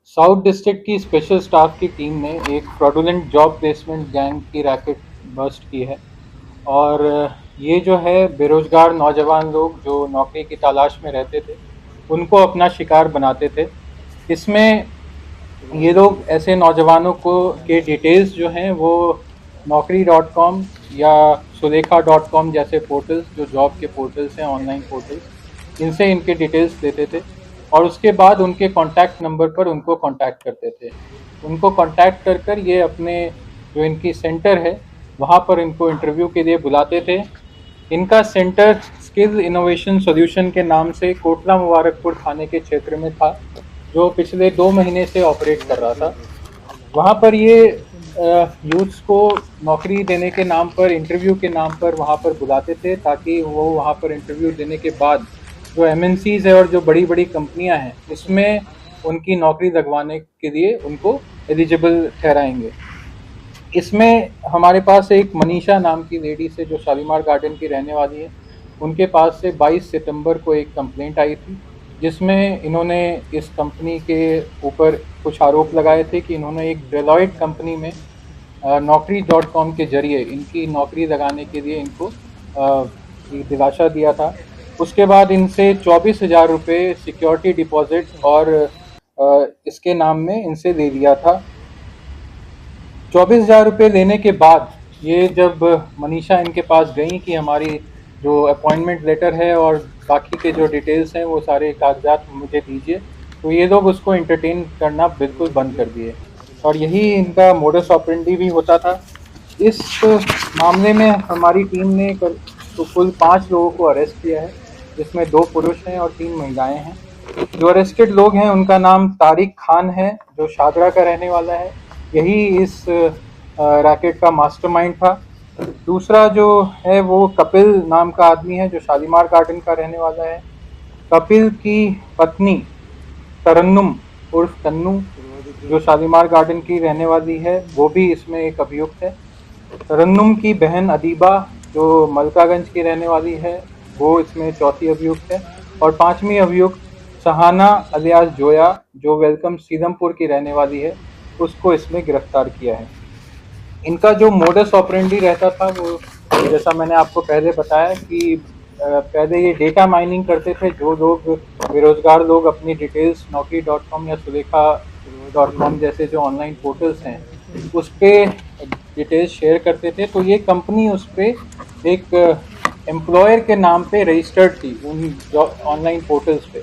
South district की special staff की team ने एक फ्रॉडुलेंट जॉब प्लेसमेंट गैंग की रैकेट बस्ट की है। और ये जो है बेरोजगार नौजवान लोग जो नौकरी की तलाश में रहते थे उनको अपना शिकार बनाते थे। इसमें ये लोग ऐसे नौजवानों को के डिटेल्स जो हैं वो naukri.com या सुलेखा.com जैसे पोर्टल्स जो जॉब के पोर्टल्स हैं, ऑनलाइन पोर्टल्स, इनसे इनके डिटेल्स लेते थे और उसके बाद उनके कॉन्टैक्ट नंबर पर उनको कॉन्टैक्ट करते थे। उनको कॉन्टैक्ट कर कर ये अपने जो इनकी सेंटर है वहाँ पर इनको इंटरव्यू के लिए बुलाते थे। इनका सेंटर स्किल इनोवेशन सॉल्यूशन के नाम से कोटला मुबारकपुर थाने के क्षेत्र में था, जो पिछले 2 महीने से ऑपरेट कर रहा था। वहाँ पर ये यूथ्स को नौकरी देने के नाम पर, इंटरव्यू के नाम पर वहाँ पर बुलाते थे ताकि वो वहाँ पर इंटरव्यू देने के बाद जो एमएनसीज है और जो बड़ी बड़ी कंपनियां हैं इसमें उनकी नौकरी लगवाने के लिए उनको एलिजिबल ठहराएंगे। इसमें हमारे पास एक मनीषा नाम की लेडी से जो शालीमार गार्डन की रहने वाली है, उनके पास से 22 सितंबर को एक कंप्लेंट आई थी जिसमें इन्होंने इस कंपनी के ऊपर कुछ आरोप लगाए थे कि इन्होंने एक डेलॉयट कंपनी में naukri.com के जरिए इनकी नौकरी लगाने के लिए इनको ये दिलासा दिया था। उसके बाद इनसे 24,000 रुपये सिक्योरिटी डिपॉजिट और इसके नाम में इनसे ले लिया था। 24,000 रुपये लेने के बाद ये जब मनीषा इनके पास गई कि हमारी जो अपॉइंटमेंट लेटर है और बाकी के जो डिटेल्स हैं वो सारे कागजात मुझे दीजिए, तो ये लोग उसको एंटरटेन करना बिल्कुल बंद कर दिए और यही इनका मोडस ऑपरेंडी भी होता था। इस मामले में हमारी टीम ने तो कुल 5 लोगों को अरेस्ट किया है, जिसमें 2 पुरुष हैं और 3 महिलाएं हैं। जो अरेस्टेड लोग हैं उनका नाम तारिक खान है जो शादरा का रहने वाला है, यही इस रैकेट का मास्टरमाइंड था। दूसरा जो है वो कपिल नाम का आदमी है जो शालीमार गार्डन का रहने वाला है। कपिल की पत्नी तरन्नुम उर्फ तन्नू जो शालीमार गार्डन की रहने वाली है वो भी इसमें एक अभियुक्त है। तरन्नुम की बहन अदीबा जो मलकागंज की रहने वाली है वो इसमें चौथी अभियुक्त है। और 5वीं अभियुक्त सहाना अलियास जोया जो वेलकम सीधमपुर की रहने वाली है, उसको इसमें गिरफ्तार किया है। इनका जो मोडस ऑपरेंडी रहता था वो, जैसा मैंने आपको पहले बताया कि पहले ये डेटा माइनिंग करते थे। जो लोग बेरोजगार लोग अपनी डिटेल्स naukri.com या सुलेखा.com जैसे जो ऑनलाइन पोर्टल्स हैं उस पर डिटेल्स शेयर करते थे, तो ये कंपनी उस पर एक एम्प्लॉयर के नाम पे रजिस्टर्ड थी उन ऑनलाइन पोर्टल्स पे।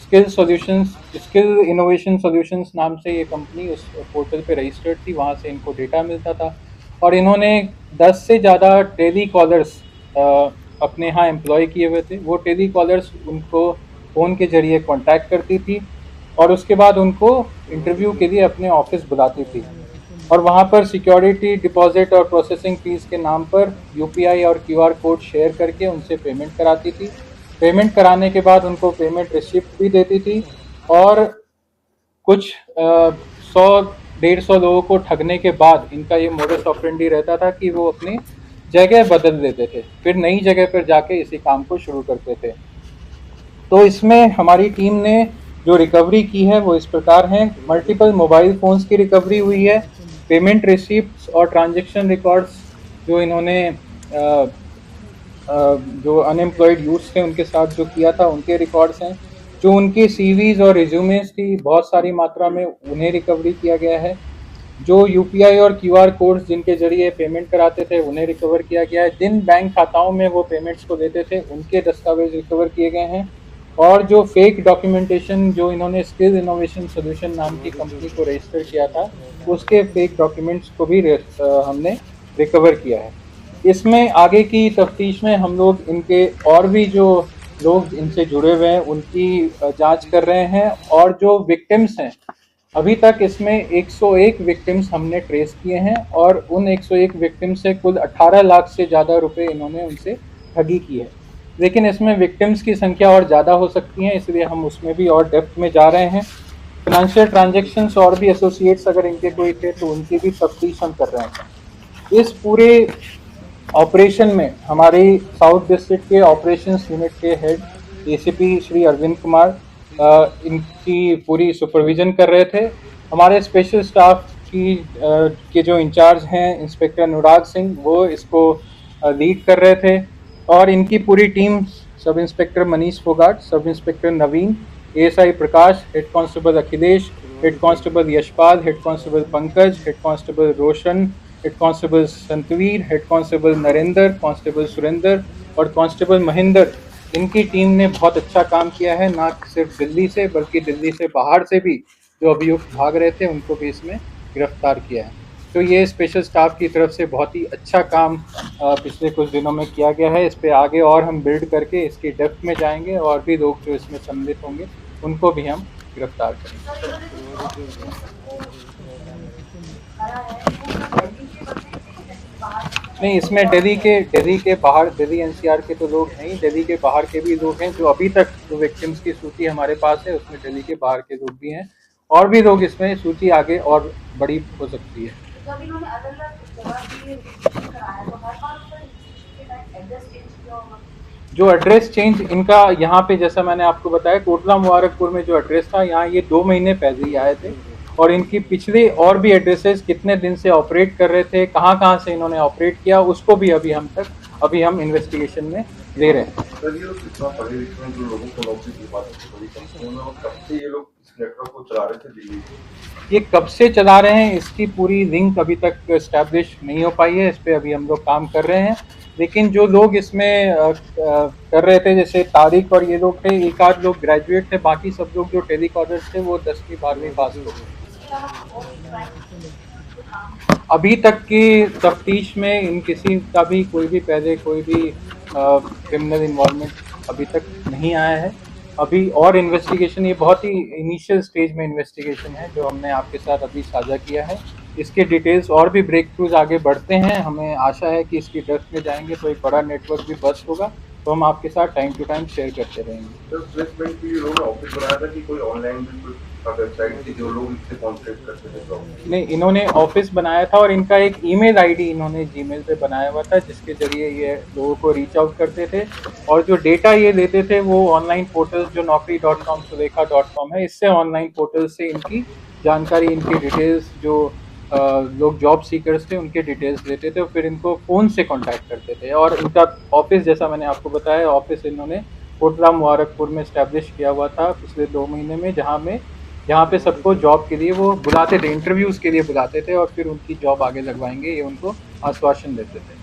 स्किल इनोवेशन सॉल्यूशंस नाम से ये कंपनी उस पोर्टल पे रजिस्टर्ड थी, वहाँ से इनको डेटा मिलता था और इन्होंने 10 से ज़्यादा टेली कॉलर्स अपने यहाँ एम्प्लॉय किए हुए थे। वो टेली कॉलर्स उनको फ़ोन के ज़रिए कांटेक्ट करती थी और उसके बाद उनको इंटरव्यू के लिए अपने ऑफिस बुलाती थी और वहाँ पर सिक्योरिटी डिपॉजिट और प्रोसेसिंग फ़ीस के नाम पर यूपीआई और क्यूआर कोड शेयर करके उनसे पेमेंट कराती थी। पेमेंट कराने के बाद उनको पेमेंट रिसिप्ट भी देती थी और कुछ 100-150 लोगों को ठगने के बाद इनका ये मोडस ऑपरेंडी रहता था कि वो अपनी जगह बदल देते थे, फिर नई जगह पर जाके इसी काम को शुरू करते थे। तो इसमें हमारी टीम ने जो रिकवरी की है वो इस प्रकार है। मल्टीपल मोबाइल फ़ोन्स की रिकवरी हुई है, पेमेंट रिसिप्ट्स और ट्रांजैक्शन रिकॉर्ड्स जो इन्होंने जो अनएम्प्लॉयड यूथ थे उनके साथ जो किया था उनके रिकॉर्ड्स हैं। जो उनकी सीवीज और रिज्यूमेस थी बहुत सारी मात्रा में उन्हें रिकवरी किया गया है। जो यूपीआई और क्यूआर कोड्स जिनके जरिए पेमेंट कराते थे उन्हें रिकवर किया गया है। जिन बैंक खाताओं में वो पेमेंट्स को देते थे उनके दस्तावेज रिकवर किए गए हैं और जो फेक डॉक्यूमेंटेशन जो इन्होंने स्किल इनोवेशन सोल्यूशन नाम की कंपनी को रजिस्टर किया था उसके फेक डॉक्यूमेंट्स को भी हमने रिकवर किया है। इसमें आगे की तफ्तीश में हम लोग इनके और भी जो लोग इनसे जुड़े हुए हैं उनकी जांच कर रहे हैं और जो विक्टिम्स हैं अभी तक इसमें 101 विक्टिम्स हमने ट्रेस किए हैं और उन 101 विक्टिम्स से कुल 18 लाख से ज़्यादा रुपए इन्होंने उनसे ठगी की है। लेकिन इसमें विक्टिम्स की संख्या और ज़्यादा हो सकती है, इसलिए हम उसमें भी और डेप्थ में जा रहे हैं। फिनेंशियल ट्रांजेक्शन्स और भी एसोसिएट्स अगर इनके कोई थे तो उनकी भी तफ्तीश हम कर रहे हैं। इस पूरे ऑपरेशन में हमारी साउथ डिस्ट्रिक्ट के ऑपरेशंस यूनिट के हेड एसीपी श्री अरविंद कुमार, इनकी पूरी सुपरविज़न कर रहे थे। हमारे स्पेशल स्टाफ के जो इंचार्ज हैं इंस्पेक्टर अनुराग सिंह, वो इसको लीड कर रहे थे। और इनकी पूरी team sub inspector Manish Phogat, sub inspector Naveen, ASI Prakash, head constable Akhilesh, head constable Yashpal, head constable Pankaj, head constable Roshan, head constable Santveer, head constable Narendra, constable Surendra और कांस्टेबल महेंद्र, इनकी टीम ने बहुत अच्छा काम किया है। ना सिर्फ दिल्ली से बल्कि दिल्ली से बाहर से भी जो अभियुक्त भाग रहे थे उनको भी इसमें गिरफ्तार किया है। तो ये स्पेशल स्टाफ की तरफ से बहुत ही अच्छा काम पिछले कुछ दिनों में किया गया है। इस पे आगे और हम बिल्ड करके इसकी डेप्थ में जाएंगे और भी लोग जो इसमें सम्मिलित होंगे उनको भी हम गिरफ्तार करेंगे। नहीं, इसमें दिल्ली के बाहर, दिल्ली एनसीआर के तो लोग नहीं, दिल्ली के बाहर के भी लोग हैं। जो अभी तक जो विक्टिम्स की सूची हमारे पास है उसमें दिल्ली के बाहर के लोग भी हैं और भी लोग, इसमें सूची आगे और बड़ी हो सकती है। जो एड्रेस चेंज इनका यहाँ पे, जैसा मैंने आपको बताया, कोटला मुबारकपुर में जो एड्रेस था, यहाँ ये 2 महीने पहले ही आए थे और इनकी पिछले और भी एड्रेसेस कितने दिन से ऑपरेट कर रहे थे, कहाँ से इन्होंने ऑपरेट किया, उसको भी अभी हम इन्वेस्टिगेशन में ले रहे हैं। सर, ये लोग कितना पढ़े लिखे हैं, जो लोगों को नौकरी दिलवाते थे बड़ी कंपनियों में, और कब से ये लोग इस नेटवर्क को चला रहे थे दिल्ली? ये कब से चला रहे हैं, इसकी पूरी लिंक अभी तक एस्टैब्लिश नहीं हो पाई है। इस पे अभी हम लोग काम कर रहे हैं। लेकिन जो लोग इसमें कर रहे थे, जैसे तारिक और ये लोग थे, एक आध लोग ग्रेजुएट थे, बाकी सब लोग जो टेलीकॉलर्स थे वो 10वीं 12वीं पास हो गए। अभी तक की तफ्तीश में इन किसी का भी कोई भी पहले कोई भी क्रिमिनल इन्वॉल्वमेंट अभी तक नहीं आया है। अभी और इन्वेस्टिगेशन, ये बहुत ही इनिशियल स्टेज में इन्वेस्टिगेशन है जो हमने आपके साथ अभी साझा किया है। इसके डिटेल्स और भी ब्रेक थ्रूज आगे बढ़ते हैं। हमें आशा है कि इसकी डेप्थ में जाएंगे तो एक बड़ा नेटवर्क भी बस्ट होगा, तो हम आपके साथ टाइम टू टाइम शेयर करते रहेंगे। तो प्लेसमेंट के लिए लोगों ने ऑफिस बनाया था कि कोई ऑनलाइन भी कोई वेबसाइट थी जो लोग इससे कॉन्टेक्ट करते थे जॉब? नहीं, इन्होंने ऑफिस बनाया था और इनका एक ईमेल आईडी इन्होंने जीमेल पे बनाया हुआ था जिसके जरिए ये लोगों को रीच आउट करते थे। और जो डेटा ये लेते थे वो ऑनलाइन पोर्टल्स जो naukri.com, surekha.com है, इससे ऑनलाइन पोर्टल से इनकी जानकारी, इनकी डिटेल्स, जो लोग जॉब सीकर्स थे उनके डिटेल्स लेते थे और फिर इनको फ़ोन से कांटेक्ट करते थे। और इनका ऑफिस, जैसा मैंने आपको बताया, ऑफिस इन्होंने कोटला मुबारकपुर में इस्टेब्लिश किया हुआ था पिछले 2 महीने में, जहाँ पे सबको जॉब के लिए वो बुलाते थे, इंटरव्यूज़ के लिए बुलाते थे और फिर उनकी जॉब आगे लगवाएंगे, ये उनको आश्वासन देते थे।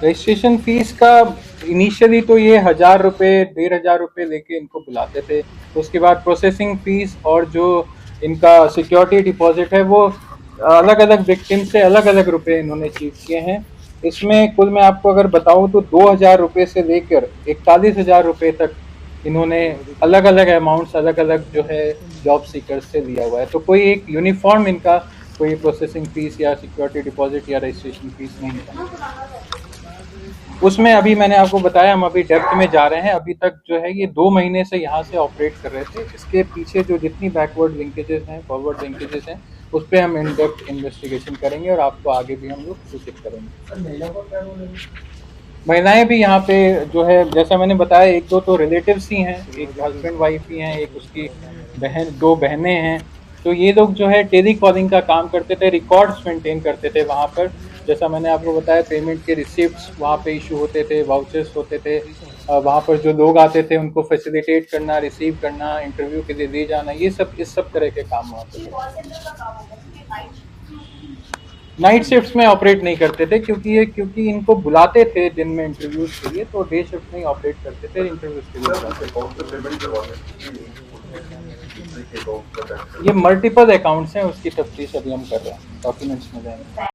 रजिस्ट्रेशन फीस का इनिशियली तो ये 1000 रुपये 1500 रुपये लेके इनको बुलाते थे। तो उसके बाद प्रोसेसिंग फीस और जो इनका सिक्योरिटी डिपॉजिट है वो अलग अलग विक्टिम से अलग अलग रुपये इन्होंने चीज किए हैं। इसमें कुल मैं आपको अगर बताऊं तो 2000 रुपये से लेकर 41,000 रुपये तक इन्होंने अलग अलग अमाउंट्स, अलग अलग जो है जॉब सीकर्स से लिया हुआ है। तो कोई एक यूनिफॉर्म इनका कोई प्रोसेसिंग फीस या सिक्योरिटी डिपॉजिट या रजिस्ट्रेशन फीस नहीं है। उसमें अभी मैंने आपको बताया, हम अभी डेप्थ में जा रहे हैं। अभी तक जो है ये 2 महीने से यहाँ से ऑपरेट कर रहे थे। इसके पीछे जो जितनी बैकवर्ड लिंकेजेस हैं, फॉरवर्ड लिंकेजेस हैं, उस पर हम इन डेप्थ इन्वेस्टिगेशन करेंगे और आपको आगे भी हम लोग सूचित करेंगे। महिलाएं भी यहाँ पे जो है, जैसा मैंने बताया, एक दो तो रिलेटिव्स ही हैं, एक हस्बैंड वाइफ ही हैं, एक उसकी बहन, 2 बहनें हैं। तो ये लोग जो है टेली कॉलिंग का काम करते थे, रिकॉर्ड्स मेंटेन करते थे वहाँ पर। जैसा मैंने आपको बताया, पेमेंट के रिसिप्ट्स वहाँ पे इशू होते थे, वाउचर्स होते थे। वहाँ पर जो लोग आते थे उनको फैसिलिटेट करना, रिसीव करना, इंटरव्यू के लिए ले जाना, ये सब इस सब तरह के काम वहाँ पे। नाइट शिफ्ट्स में ऑपरेट नहीं करते थे क्योंकि इनको बुलाते थे दिन में इंटरव्यूज के लिए, तो डे शिफ्ट में ही ऑपरेट करते थे इंटरव्यूज के लिए। ये मल्टीपल अकाउंट्स हैं, उसकी तफ्तीश अभी हम कर रहे हैं, डॉक्यूमेंट्स में जाएंगे।